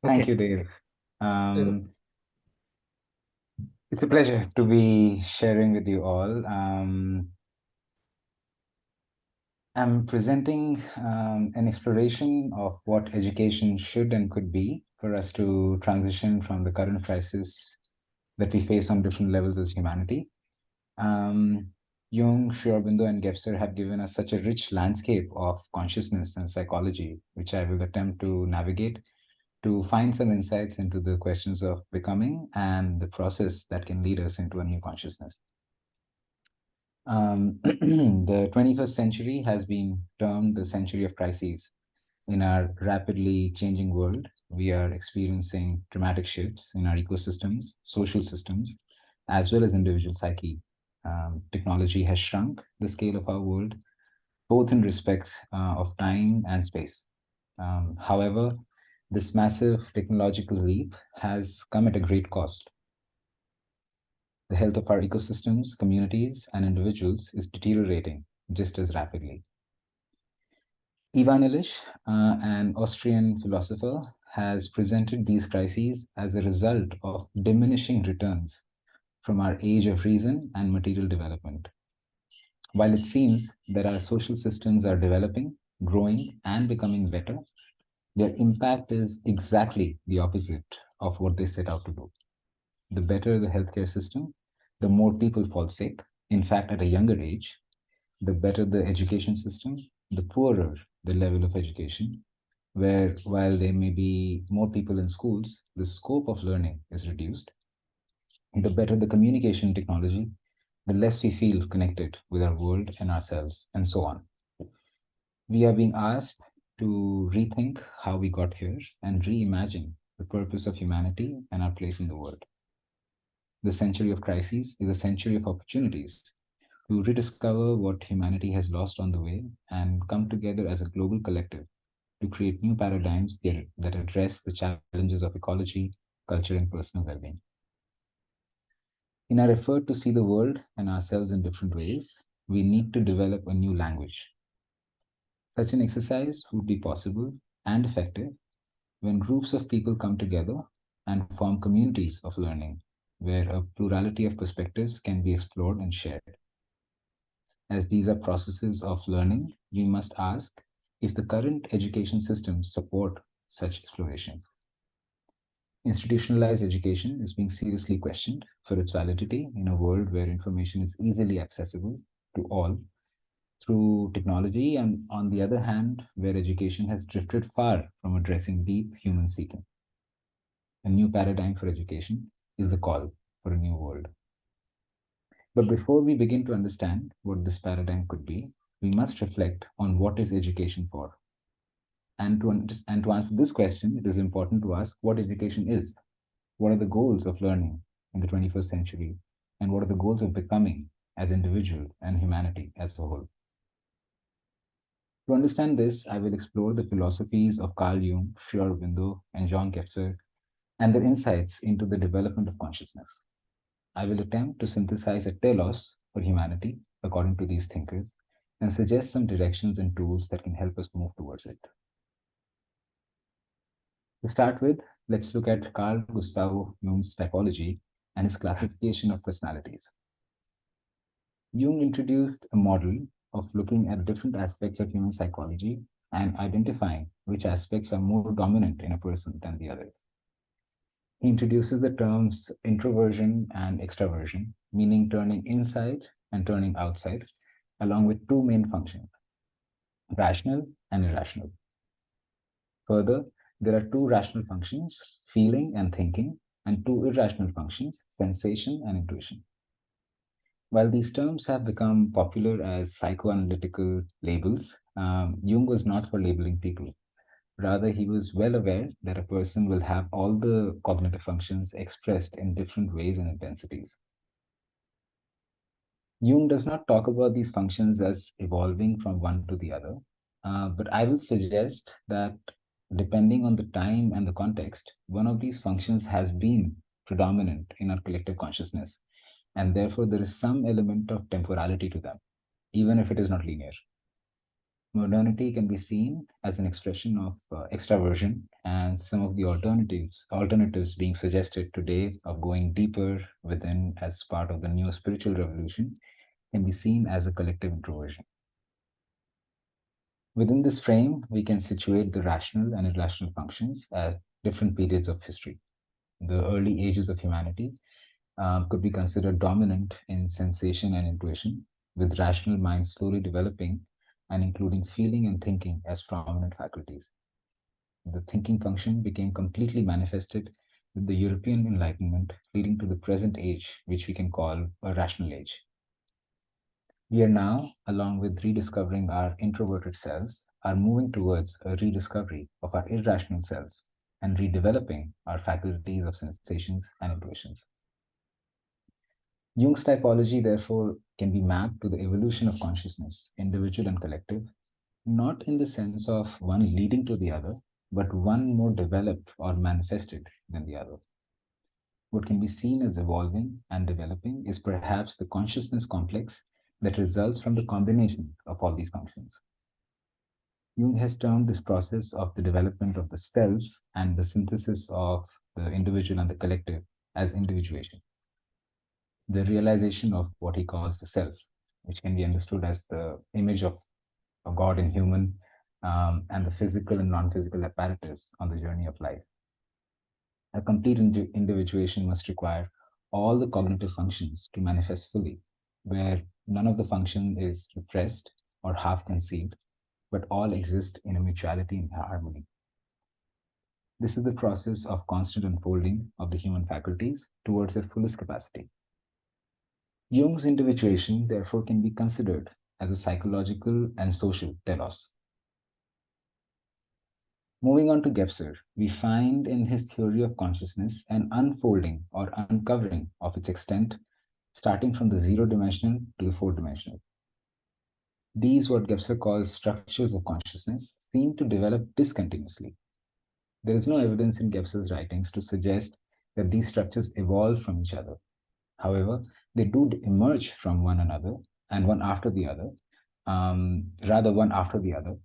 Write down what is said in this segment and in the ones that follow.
Thank Okay. you, Dave. So, Um, it's a pleasure to be sharing with you all. I'm presenting an exploration of what education should and could be for us to transition from the current crisis that we face on different levels as humanity. Um, Jung, Sri Aurobindo, and Gebser have given us such a rich landscape of consciousness and psychology, which I will attempt to navigate to find some insights into the questions of becoming and the process that can lead us into a new consciousness. The 21st century has been termed the century of crises. In our rapidly changing world, we are experiencing dramatic shifts in our ecosystems, social systems, as well as individual psyche. Technology has shrunk the scale of our world, both in respect of time and space. However, this massive technological leap has come at a great cost. The health of our ecosystems, communities, and individuals is deteriorating just as rapidly. Ivan Illich, an Austrian philosopher, has presented these crises as a result of diminishing returns from our age of reason and material development. While it seems that our social systems are developing, growing, and becoming better, their impact is exactly the opposite of what they set out to do. The better the healthcare system, the more people fall sick. In fact, at a younger age, the better the education system, the poorer the level of education, where while there may be more people in schools, the scope of learning is reduced. The better the communication technology, the less we feel connected with our world and ourselves, and so on. We are being asked to rethink how we got here and reimagine the purpose of humanity and our place in the world. The century of crises is a century of opportunities to rediscover what humanity has lost on the way and come together as a global collective to create new paradigms that address the challenges of ecology, culture, and personal well being. In our effort to see the world and ourselves in different ways, we need to develop a new language. Such an exercise would be possible and effective when groups of people come together and form communities of learning where a plurality of perspectives can be explored and shared. As these are processes of learning, we must ask if the current education systems support such explorations. Institutionalized education is being seriously questioned for its validity in a world where information is easily accessible to all through technology, and on the other hand, where education has drifted far from addressing deep human seeking. A new paradigm for education is the call for a new world. But before we begin to understand what this paradigm could be, we must reflect on what is education for. And to answer this question, it is important to ask what education is. What are the goals of learning in the 21st century? And what are the goals of becoming as individuals and humanity as a whole? To understand this, I will explore the philosophies of Carl Jung, Sri Aurobindo, and Jean Gebser, and their insights into the development of consciousness. I will attempt to synthesize a telos for humanity according to these thinkers and suggest some directions and tools that can help us move towards it. To start with, let's look at Carl Gustav Jung's typology and his classification of personalities. Jung introduced a model of looking at different aspects of human psychology and identifying which aspects are more dominant in a person than the others. He introduces the terms introversion and extraversion, meaning turning inside and turning outside, along with two main functions, rational and irrational. Further, there are two rational functions, feeling and thinking, and two irrational functions, sensation and intuition. While these terms have become popular as psychoanalytical labels, Jung was not for labeling people. Rather, he was well aware that a person will have all the cognitive functions expressed in different ways and intensities. Jung does not talk about these functions as evolving from one to the other, but I will suggest that depending on the time and the context, one of these functions has been predominant in our collective consciousness, and therefore there is some element of temporality to them, even if it is not linear. Modernity can be seen as an expression of extraversion, and some of the alternatives being suggested today of going deeper within as part of the new spiritual revolution can be seen as a collective introversion. Within this frame, we can situate the rational and irrational functions at different periods of history. The early ages of humanity could be considered dominant in sensation and intuition, with rational minds slowly developing and including feeling and thinking as prominent faculties. The thinking function became completely manifested with the European Enlightenment, leading to the present age, which we can call a rational age. We are now, along with rediscovering our introverted selves, are moving towards a rediscovery of our irrational selves and redeveloping our faculties of sensations and intuitions. Jung's typology, therefore, can be mapped to the evolution of consciousness, individual and collective, not in the sense of one leading to the other, but one more developed or manifested than the other. What can be seen as evolving and developing is perhaps the consciousness complex that results from the combination of all these functions. Jung has termed this process of the development of the self and the synthesis of the individual and the collective as individuation, the realization of what he calls the self, which can be understood as the image of a God in human and the physical and non physical apparatus on the journey of life. A complete individuation must require all the cognitive functions to manifest fully, where none of the function is repressed or half conceived, but all exist in a mutuality and harmony. This is the process of constant unfolding of the human faculties towards their fullest capacity. Jung's individuation, therefore, can be considered as a psychological and social telos. Moving on to Gebser, we find in his theory of consciousness an unfolding or uncovering of its extent, starting from the zero dimensional to the four dimensional. These, what Gebser calls structures of consciousness, seem to develop discontinuously. There is no evidence in Gebser's writings to suggest that these structures evolve from each other. However, they do emerge from one another and one after the other, one after the other,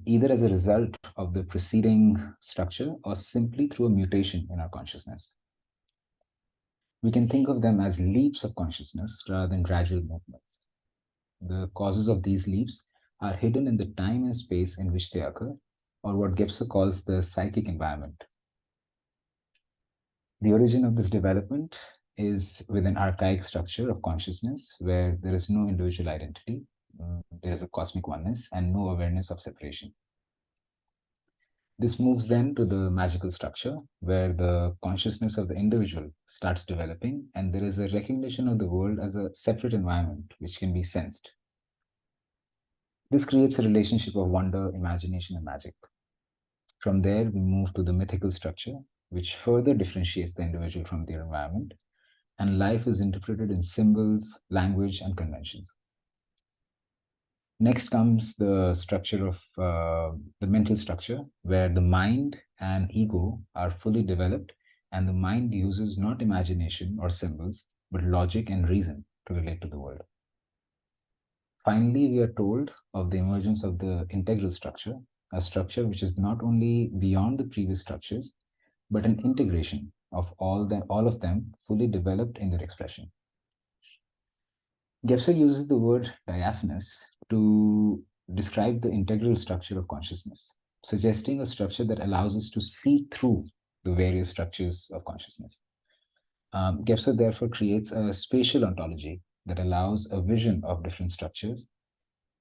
either as a result of the preceding structure or simply through a mutation in our consciousness. We can think of them as leaps of consciousness rather than gradual movements. The causes of these leaps are hidden in the time and space in which they occur, or what Gebser calls the psychic environment. The origin of this development is with an archaic structure of consciousness where there is no individual identity, there is a cosmic oneness, and no awareness of separation. This moves then to the magical structure where the consciousness of the individual starts developing, and there is a recognition of the world as a separate environment which can be sensed. This creates a relationship of wonder, imagination, and magic. From there, we move to the mythical structure, which further differentiates the individual from their environment, and life is interpreted in symbols, language, and conventions. Next comes the structure of the mental structure, where the mind and ego are fully developed, and the mind uses not imagination or symbols, but logic and reason to relate to the world. Finally, we are told of the emergence of the integral structure, a structure which is not only beyond the previous structures, but an integration of all of them fully developed in their expression. Gebser uses the word diaphanous to describe the integral structure of consciousness, suggesting a structure that allows us to see through the various structures of consciousness. Gebser therefore creates a spatial ontology that allows a vision of different structures,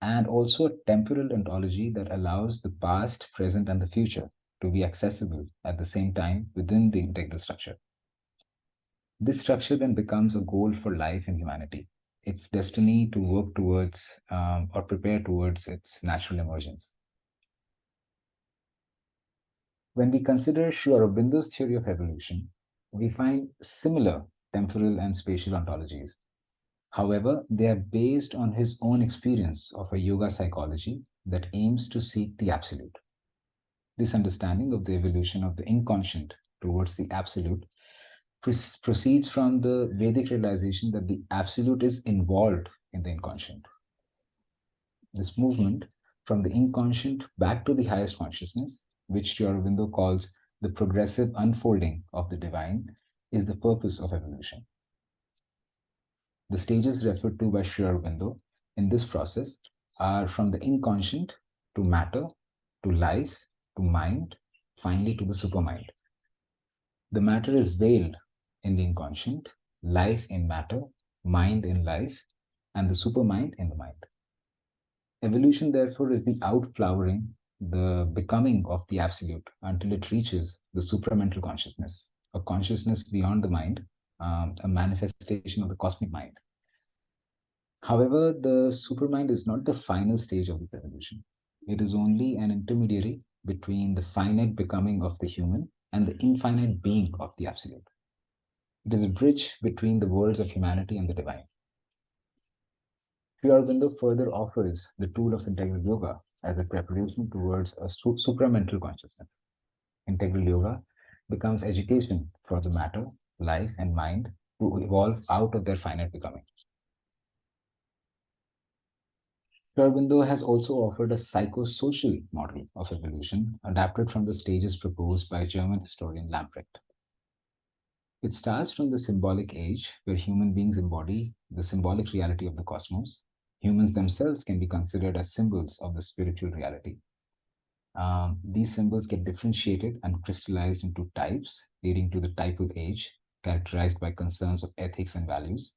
and also a temporal ontology that allows the past, present, and the future to be accessible at the same time within the integral structure. This structure then becomes a goal for life and humanity, its destiny to work towards or prepare towards its natural emergence. When we consider Sri Aurobindo's theory of evolution, we find similar temporal and spatial ontologies. However, they are based on his own experience of a yoga psychology that aims to seek the absolute. This understanding of the evolution of the inconscient towards the absolute proceeds from the Vedic realization that the absolute is involved in the inconscient. This movement from the inconscient back to the highest consciousness, which Sri Aurobindo calls the progressive unfolding of the divine, is the purpose of evolution. The stages referred to by Sri Aurobindo in this process are from the inconscient to matter, to life, to mind, finally to the supermind. The matter is veiled in the inconscient, life in matter, mind in life, and the supermind in the mind. Evolution, therefore, is the outflowering, the becoming of the absolute until it reaches the supramental consciousness, a consciousness beyond the mind, a manifestation of the cosmic mind. However, the supermind is not the final stage of the evolution. It is only an intermediary between the finite becoming of the human and the infinite being of the absolute. It is a bridge between the worlds of humanity and the divine. Sri Aurobindo further offers the tool of integral yoga as a preparation towards a supramental consciousness. Integral yoga becomes education for the matter, life, and mind to evolve out of their finite becoming. Sri Aurobindo has also offered a psychosocial model of evolution adapted from the stages proposed by German historian Lamprecht. It starts from the symbolic age, where human beings embody the symbolic reality of the cosmos. Humans themselves can be considered as symbols of the spiritual reality. These symbols get differentiated and crystallized into types, leading to the typal age, characterized by concerns of ethics and values.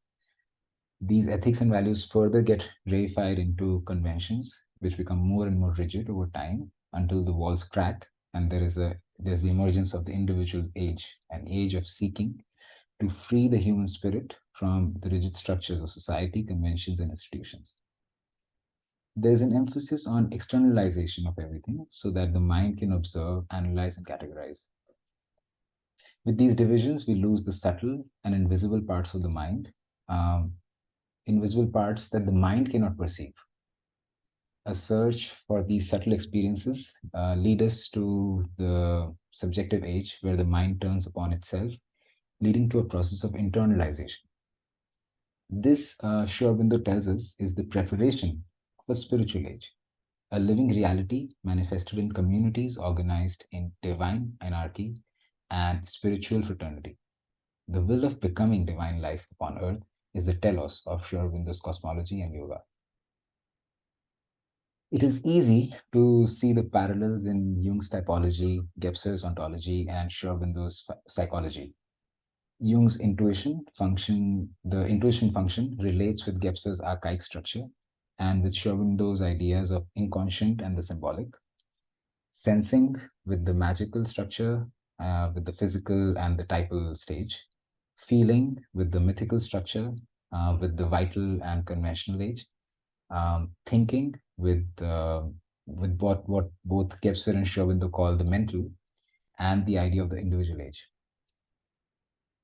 These ethics and values further get reified into conventions, which become more and more rigid over time until the walls crack and there's the emergence of the individual age, an age of seeking to free the human spirit from the rigid structures of society, conventions, and institutions. There's an emphasis on externalization of everything so that the mind can observe, analyze, and categorize. With these divisions, we lose the subtle and invisible parts of the mind, um, invisible parts that the mind cannot perceive. A search for these subtle experiences lead us to the subjective age where the mind turns upon itself, leading to a process of internalization. This, Sri Aurobindo tells us, is the preparation of a spiritual age, a living reality manifested in communities organized in divine anarchy and spiritual fraternity. The will of becoming divine life upon earth is the telos of Sri Aurobindo's cosmology and yoga. It is easy to see the parallels in Jung's typology, Gebser's ontology, and Sri Aurobindo's psychology. Jung's the intuition function relates with Gebser's archaic structure and with Sri Aurobindo's ideas of inconscient and the symbolic. Sensing with the magical structure, with the physical and the typal stage. Feeling with the mythical structure, with the vital and conventional age. Thinking with what both Gebser and Sri Aurobindo call the mental and the idea of the individual age.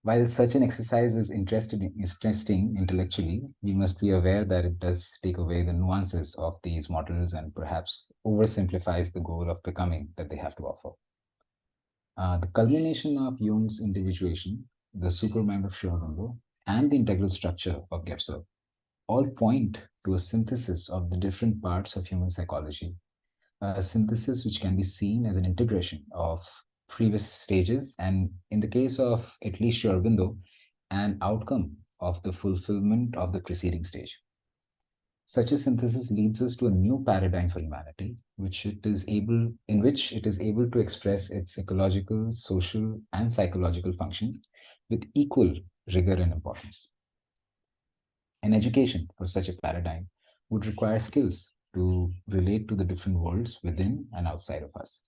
While such an exercise is interesting intellectually, we must be aware that it does take away the nuances of these models and perhaps oversimplifies the goal of becoming that they have to offer. The culmination of Jung's individuation, the supermind of Sri Aurobindo, and the integral structure of Gebser all point to a synthesis of the different parts of human psychology, a synthesis which can be seen as an integration of previous stages, and in the case of at least Sri Aurobindo, an outcome of the fulfillment of the preceding stage. Such a synthesis leads us to a new paradigm for humanity, in which it is able to express its ecological, social, and psychological functions with equal rigor and importance. An education for such a paradigm would require skills to relate to the different worlds within and outside of us.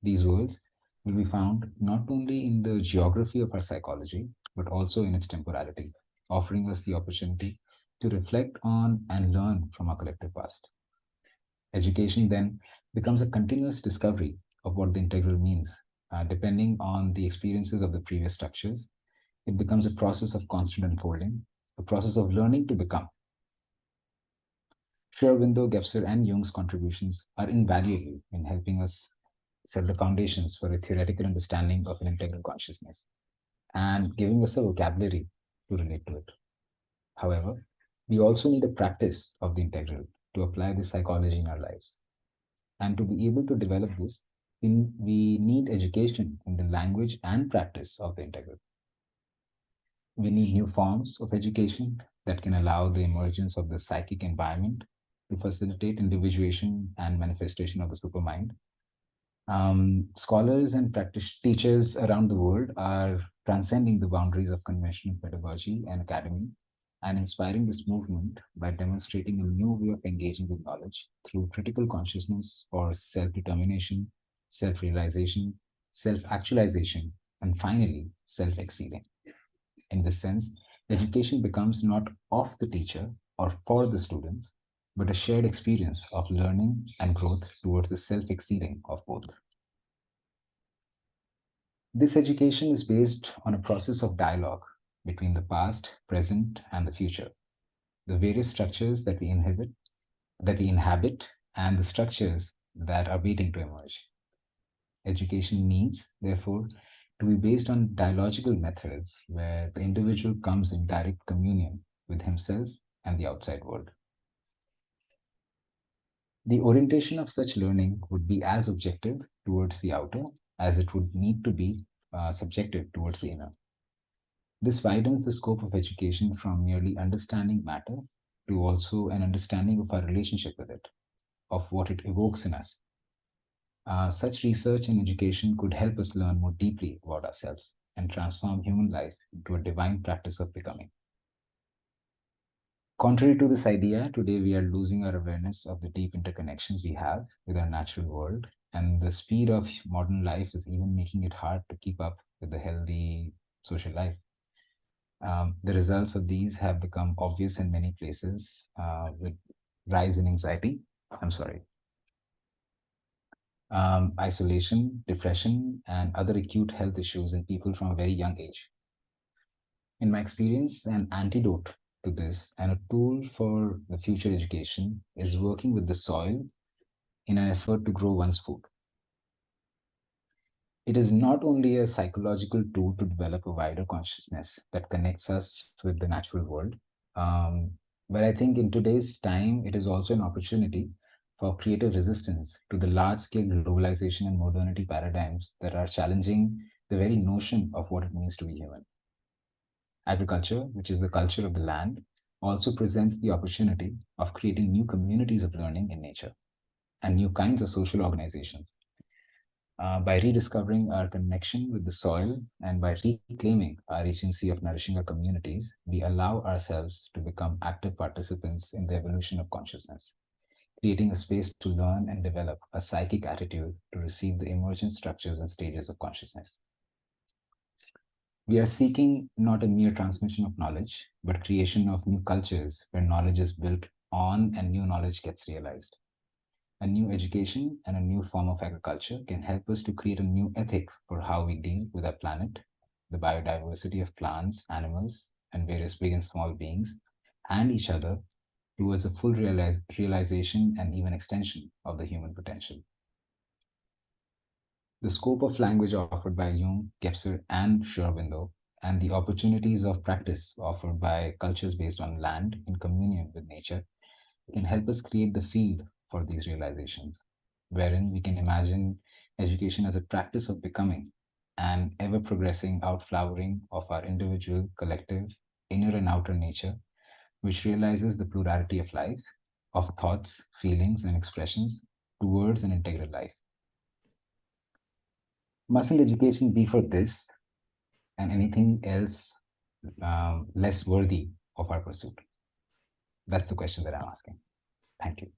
These worlds will be found not only in the geography of our psychology, but also in its temporality, offering us the opportunity to reflect on and learn from our collective past. Education then becomes a continuous discovery of what the integral means. Depending on the experiences of the previous structures, it becomes a process of constant unfolding, a process of learning to become. Sri Aurobindo, Gebser, and Jung's contributions are invaluable in helping us set the foundations for a theoretical understanding of an integral consciousness and giving us a vocabulary to relate to it. However, we also need a practice of the integral to apply this psychology in our lives. And to be able to develop this, we need education in the language and practice of the integral. We need new forms of education that can allow the emergence of the psychic environment to facilitate individuation and manifestation of the supermind. Scholars and practice teachers around the world are transcending the boundaries of conventional pedagogy and academy and inspiring this movement by demonstrating a new way of engaging with knowledge through critical consciousness for self determination, self realization, self actualization, and finally, self exceeding. In this sense, education becomes not of the teacher or for the students, but a shared experience of learning and growth towards the self exceeding of both. This education is based on a process of dialogue between the past, present, and the future. The various structures that we inhabit, and the structures that are waiting to emerge. Education needs, therefore, to be based on dialogical methods where the individual comes in direct communion with himself and the outside world. The orientation of such learning would be as objective towards the outer as it would need to be subjective towards the inner. This widens the scope of education from merely understanding matter to also an understanding of our relationship with it, of what it evokes in us. Such research and education could help us learn more deeply about ourselves and transform human life into a divine practice of becoming. Contrary to this idea, today we are losing our awareness of the deep interconnections we have with our natural world, and the speed of modern life is even making it hard to keep up with the healthy social life. The results of these have become obvious in many places with rise in anxiety. I'm sorry, isolation, depression, and other acute health issues in people from a very young age. In my experience, an antidote to this and a tool for the future education is working with the soil in an effort to grow one's food. It is not only a psychological tool to develop a wider consciousness that connects us with the natural world, but I think in today's time, it is also an opportunity for creative resistance to the large scale globalization and modernity paradigms that are challenging the very notion of what it means to be human. Agriculture, which is the culture of the land, also presents the opportunity of creating new communities of learning in nature and new kinds of social organizations. By rediscovering our connection with the soil and by reclaiming our agency of nourishing our communities, we allow ourselves to become active participants in the evolution of consciousness, creating a space to learn and develop a psychic attitude to receive the emergent structures and stages of consciousness. We are seeking not a mere transmission of knowledge, but creation of new cultures where knowledge is built on and new knowledge gets realized. A new education and a new form of agriculture can help us to create a new ethic for how we deal with our planet, the biodiversity of plants, animals, and various big and small beings, and each other towards a full realization and even extension of the human potential. The scope of language offered by Jung, Gebser, and Sri Aurobindo, and the opportunities of practice offered by cultures based on land in communion with nature can help us create the field for these realizations, wherein we can imagine education as a practice of becoming an ever progressing outflowering of our individual, collective, inner and outer nature, which realizes the plurality of life, of thoughts, feelings, and expressions towards an integral life. Mustn't education be for this and anything else less worthy of our pursuit? That's the question that I'm asking. Thank you.